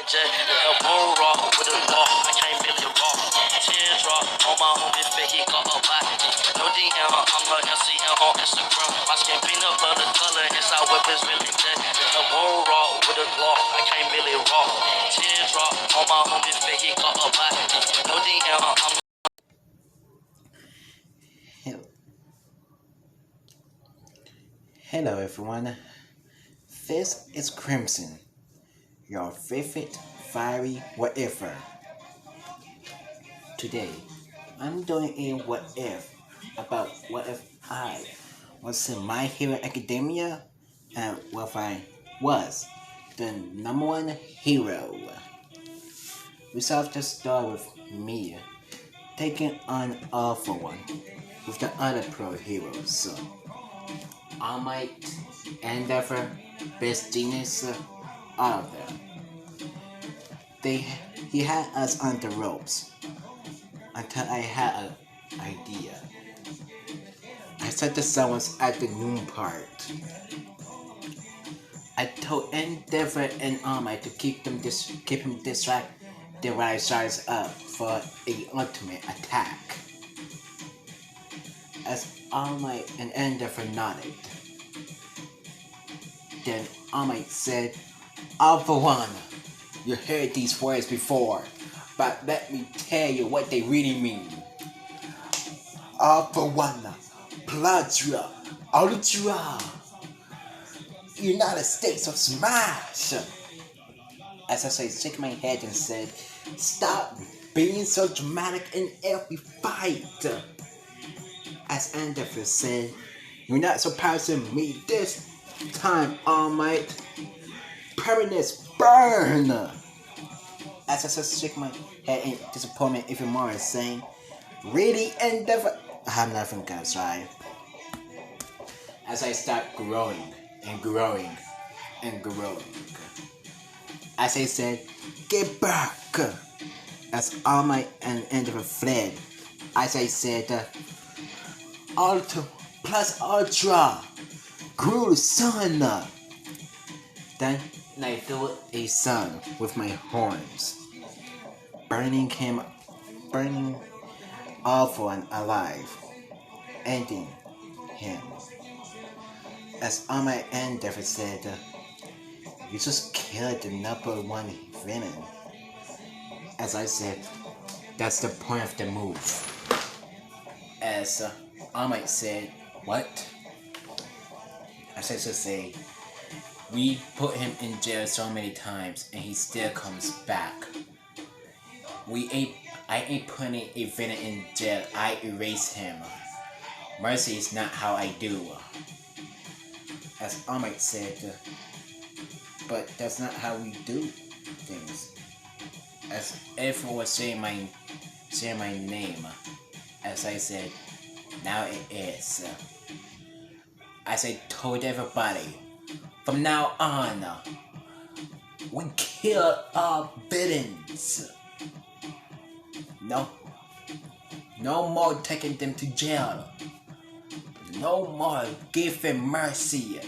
jet. Yeah, boom raw with a law. I can't really raw. Tears drop on my homie face, he got a body. No DM, I'm her MCM on Instagram. My skin peanut butter color, inside weapons really jet. Yeah, boom raw with a law. I can't really raw. Tears drop on my homie face, he got a body. No DM, I'm Hello everyone, this is Crimson, your favorite fiery whatever. Today, I'm doing a what if about what if I was in My Hero Academia and what if I was the #1 hero. We start to start with me taking on All For One with the other pro heroes. So, All Might, Endeavor, Best Genius, all of them. He had us on the ropes until I had an idea. I said the sun was at the noon part. I told Endeavor and All Might to keep him distracted while I charged up for a ultimate attack. As All Might and Endeavor nodded, then All Might said, "All For One, you heard these words before, but let me tell you what they really mean. All For One, Platra, Ultra, United States of Smash." As I shake my head and said, "Stop being so dramatic in every fight." As Endeavor said, "You're not surprising me this time, All Might. Permanence burn." As I shake my head in disappointment even more, saying, "Really, Endeavor?" I'm not even gonna try. As I start growing and growing and growing. As I said, "Get back!" As All Might and Endeavor fled. As I said, "Ultra plus Ultra, grew the sun." Then I threw a sun with my horns, burning All For One alive, ending him. As All Might and Endeavor said, "You just killed the #1 villain." As I said, "That's the point of the move." As All Might said, "What?" As I should say, "We put him in jail so many times and he still comes back. I ain't putting a villain in jail, I erase him. Mercy is not how I do." As All Might said, "But that's not how we do things." As everyone was saying my name, as I said, "Now it is." As I told everybody, from now on, we kill all villains. No more taking them to jail. No more giving mercy.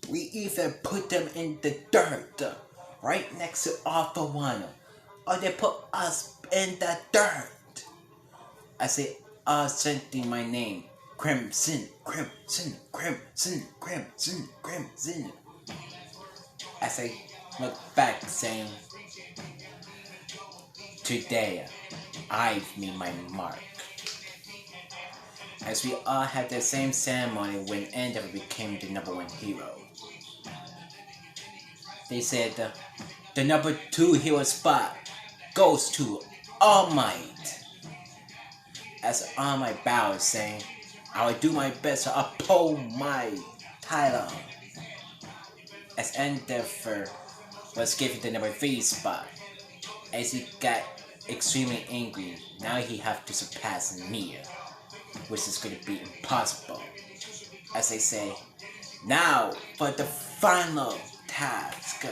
We even put them in the dirt, right next to All For One, or they put us in the dirt." I say, chanting my name, Crimson, Crimson, Crimson, Crimson, Crimson. As I look back, saying, "Today, I've made my mark." As we all had the same ceremony when Endeavor became the #1 hero. They said the #2 hero spot goes to All Might. As All Might bowed, saying, "I will do my best to uphold my title." As Endeavor was given the #3 spot, as he got extremely angry, now he have to surpass me, which is going to be impossible. As I say, "Now for the final task,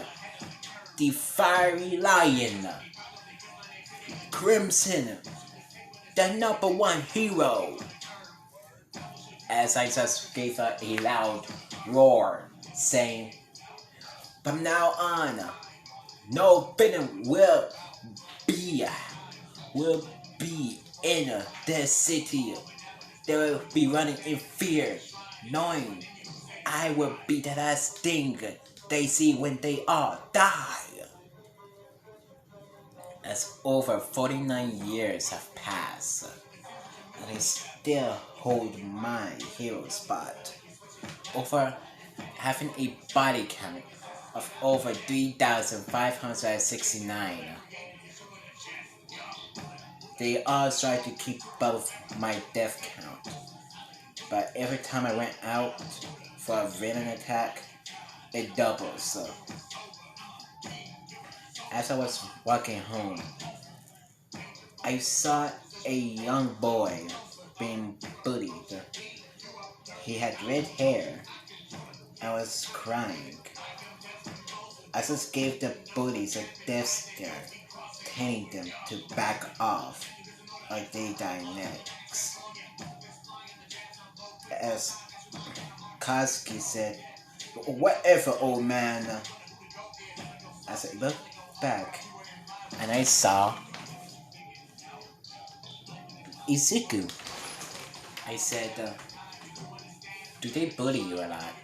the Fiery Lion, Crimson, the #1 hero." As I just gave a loud roar, saying, "From now on, no venom be will be in the city. They will be running in fear, knowing I will be the last thing they see when they all die. As over 49 years have passed, and I still hold my hero spot. Over having a body count of over 3,569. They all try to keep both my death count, but every time I went out for a villain attack, it doubles. So, as I was walking home, I saw a young boy being bullied. He had red hair and was crying. I just gave the bullies a death stare, telling them to back off or they die next. As Koski said, whatever, old man. As I looked back, and I saw Izuku. I said, do they bully you a lot?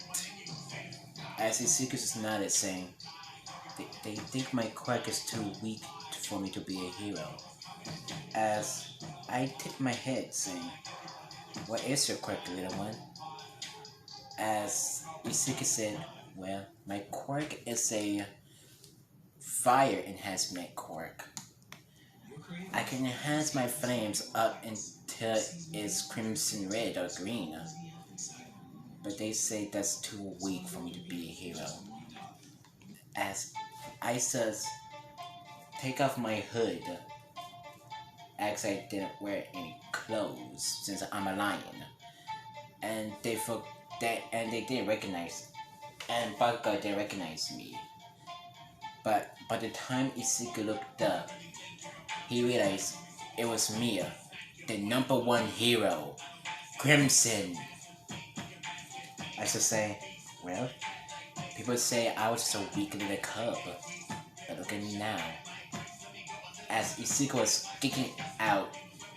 As Izuku just nodded, saying, they think my quirk is too weak for me to be a hero. As I tipped my head, saying, what is your quirk, little one? As Izuku said, well, my quirk is a fire enhancement quirk. I can enhance my flames up until it's crimson red or green. But they say that's too weak for me to be a hero. As I says, take off my hood, as I didn't wear any clothes since I'm a lion. And they didn't recognize, and Baka didn't recognize me. But by the time Izuku looked up, he realized it was Mia, the #1 hero, Crimson. I should say, well, people say I was just a weak little cub, but look at me now. As Izuku was kicking out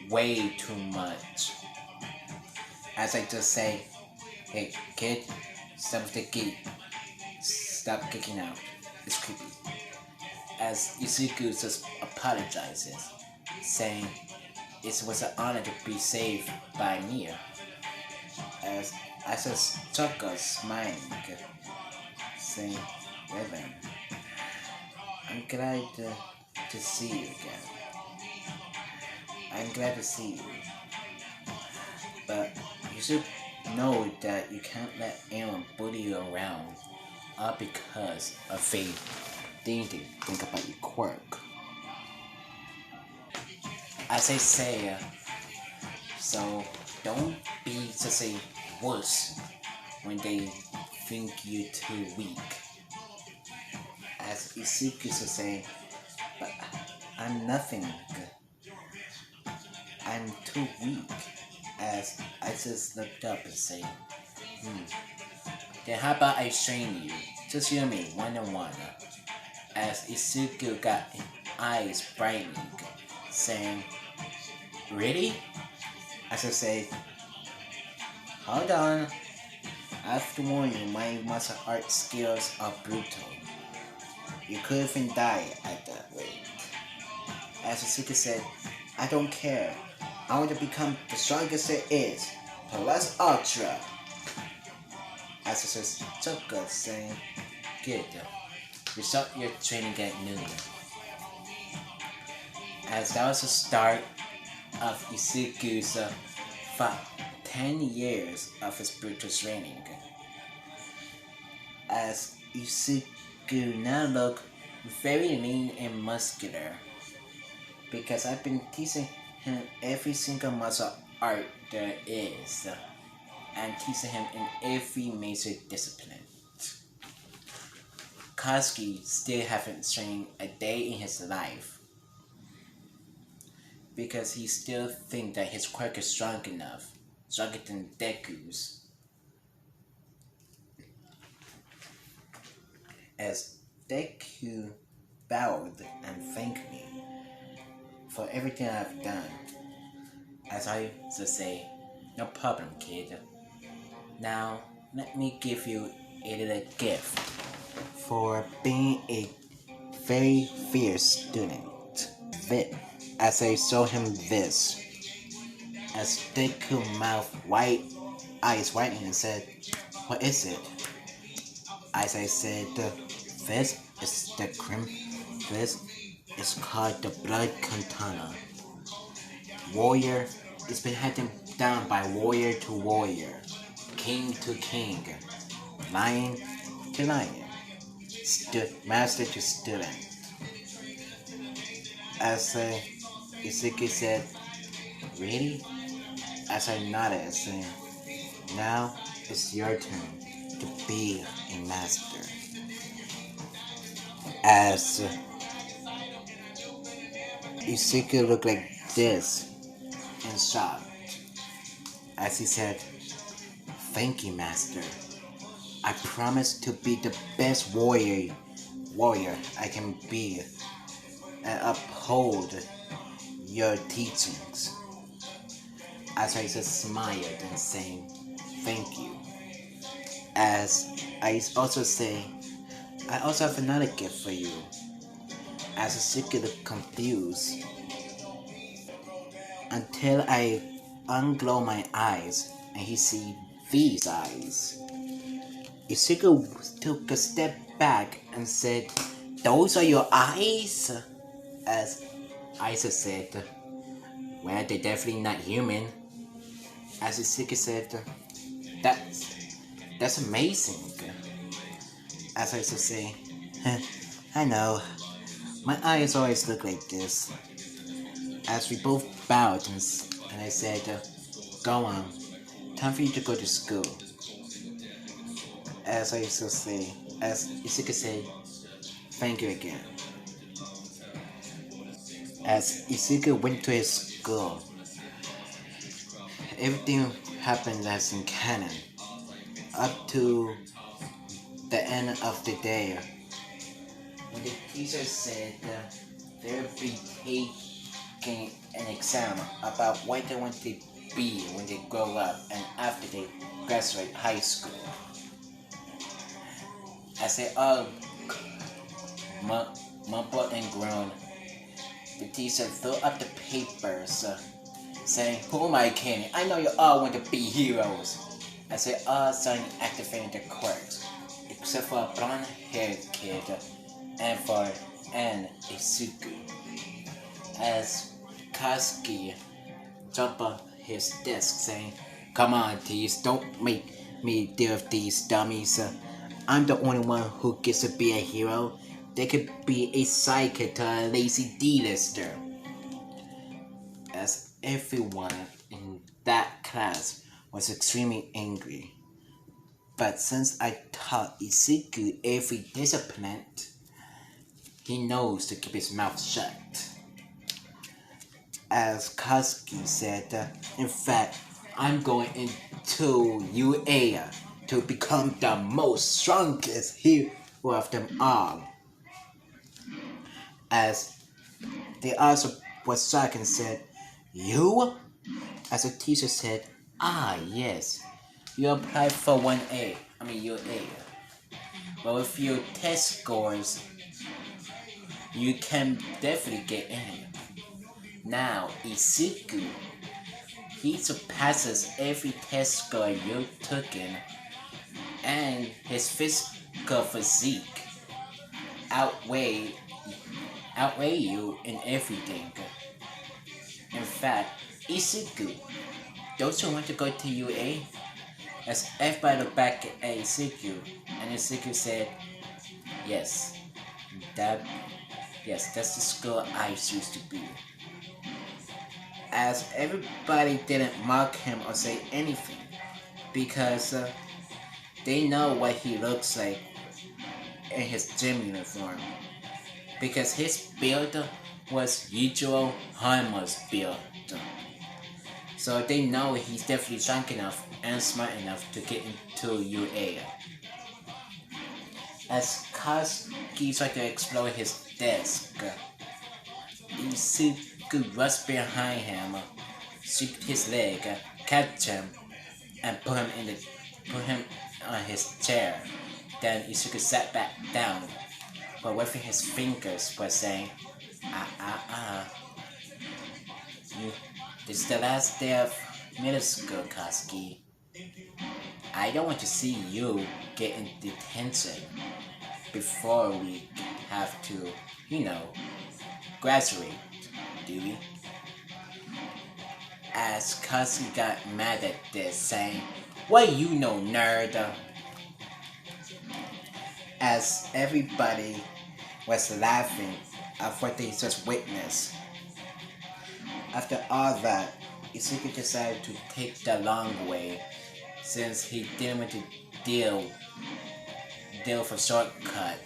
way too much. As I just say, hey kid, stop the gate. Stop kicking out. It's creepy. As Izuku just apologizes, saying it was an honor to be saved by Mia. As I just chuckle smiling, saying, well then, I'm glad to see you again. I'm glad to see you. But you should know that you can't let anyone bully you around all because of a thing they think about your quirk. As I say, so don't be just a wuss when they think you're too weak. As Izuku used to say, but I'm nothing. I'm too weak. As I just looked up and say, then how about I train you? Just you and me, 1-on-1. As Izuku got his eyes brightening, saying, really? As I say, hold on. I have to warn you, my martial art skills are brutal. You could even die at that rate. As Izuku said, I don't care. I want to become the strongest there is. Plus Ultra. As I says, Choco saying, good. You start your training at noon. As that was the start of Izuku's 10 years of his brutal training. As Izuku now look very lean and muscular, because I've been teaching him every single martial art there is, and teaching him in every major discipline. Koski still haven't trained a day in his life, because he still thinks that his quirk is strong enough, stronger than Deku's. As Deku bowed and thanked me for everything I've done. As I used to say, no problem, kid. Now, let me give you a little gift for being a very fierce student. As I show him this, as thick mouth, white eyes whitening and said, "What is it?" As I said, "This is the crim. This is called the blood katana. Warrior, it's been handed down by warrior to warrior, king to king, lion to lion, master to student." As Izuki said, "Really?" As I nodded, saying, "Now it's your turn to be a master." As Izuki looked like this in shock, as he said, "Thank you, master. I promise to be the best warrior I can be and uphold your teachings." As I just smiled and saying, "Thank you." As I also say, "I also have another gift for you." As Isuki looked confused until I unglow my eyes and he see these eyes. Isuki took a step back and said, "Those are your eyes?" As Isa said, "Well, they're definitely not human." As Isuki said, That's amazing." As I used to say, "I know, my eyes always look like this." As we both bowed and I said, "Go on, time for you to go to school." As I used to say, as Isuki said, "Thank you again." As Isuki went to his school, everything happened as in canon, up to the end of the day, when the teacher said they'll be taking an exam about what they want to be when they grow up and after they graduate high school. As they all mumbled and groaned, the teacher threw up the papers, saying, "Who am I kidding? I know you all want to be heroes." As they all started activating their quirks, except for a blonde-haired kid and Izuku. As Kazuki jumped off his desk, saying, "Come on, tease, don't make me deal with these dummies. I'm the only one who gets to be a hero. They could be a sidekick to a lazy D-lister." As everyone in that class was extremely angry. But since I taught Izuku every discipline, he knows to keep his mouth shut. As Kazuki said, "In fact, I'm going into UA to become the most strongest hero of them all." As they also was shocked and said, "You?" As the teacher said, "Ah, yes. You applied for 1A, UA. But with your test scores, you can definitely get in. Now, Izuku, he surpasses every test score you took in, and his physical physique outweigh you in everything. In fact, Izuku, don't you want to go to UA?" As everybody looked back at Izuku, and Izuku said, "Yes, that's the school I choose to be." As everybody didn't mock him or say anything, because they know what he looks like in his gym uniform. Because his build was Yuichiro Hama's build. So they know he's definitely strong enough and smart enough to get into UA. As Kazuki tried to explore his desk. Isuku rushed behind him, shook his leg, catch him, and put him on his chair. Then Isuku sat back down, but waving his fingers was saying, you, this is the last day of middle school, Koski. I don't want to see you get in detention before we have to, graduate, do we? As Koski got mad at this, saying, "What you know, nerd?" As everybody was laughing at what they just witnessed. After all that, Isuki decided to take the long way, since he didn't want to deal with a shortcut.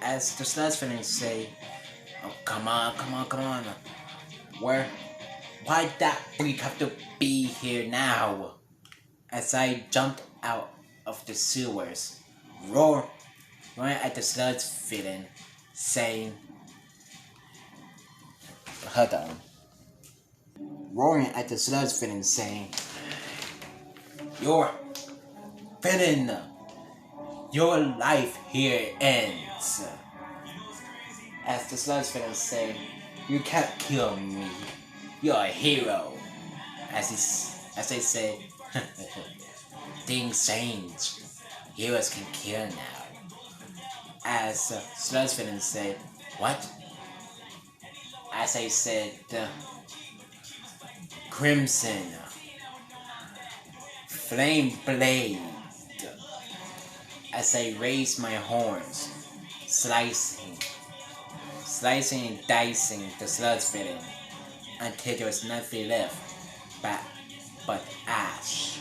As the sluts finish say, "Oh, come on. Why that freak have to be here now?" As I jumped out of the sewers, roaring at the sluts feeling, saying, hold on. Roaring at the sluts feeling, saying, "You're feeling, your life here ends." As the sluts feeling say, "You can't kill me. You're a hero." As they say, things change. Heroes can kill now. As sluts feeling say, "What?" As I said, Crimson Flame Blade. As I raised my horns, slicing and dicing the sluts feeling until there was nothing left but ash.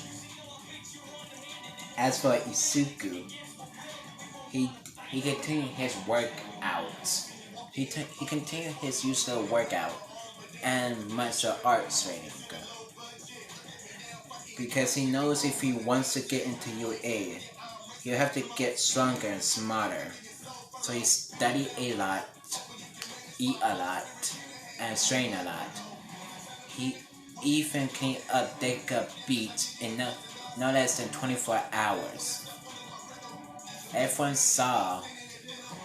As for Isuku, he continued his workouts. He continued his usual workout and martial arts training, because he knows if he wants to get into UA, he'll have to get stronger and smarter. So he studied a lot, eat a lot, and train a lot. He even cleaned up Deca Beach in no less than 24 hours. Everyone saw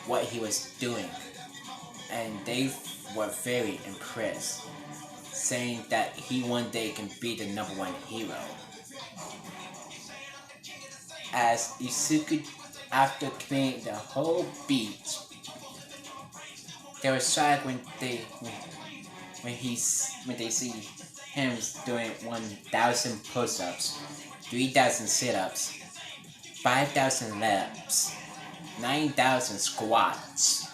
what he was doing, and they were very impressed, saying that he one day can be the #1 hero. As Isuku, after cleaning the whole beach, they were shocked when they see him doing 1,000 push-ups, 3,000 sit-ups, 5,000 laps, 9,000 squats,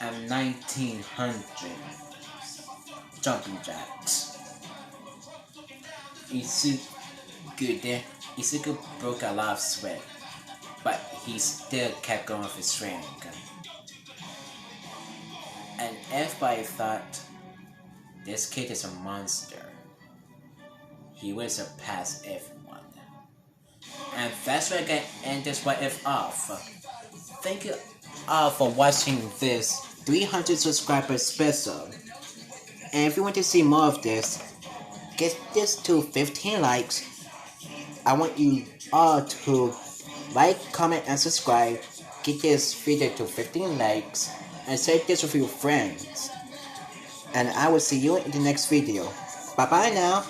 and 1,900 jumping jacks. Isuku broke a lot of sweat, but he still kept going with his training. And everybody thought, this kid is a monster. He will surpass everyone. And that's where I can end this What If off. Thank you all for watching this 300 subscribers special. And if you want to see more of this, get this to 15 likes. I want you all to like, comment, and subscribe. Get this video to 15 likes. And share this with your friends. And I will see you in the next video. Bye bye now.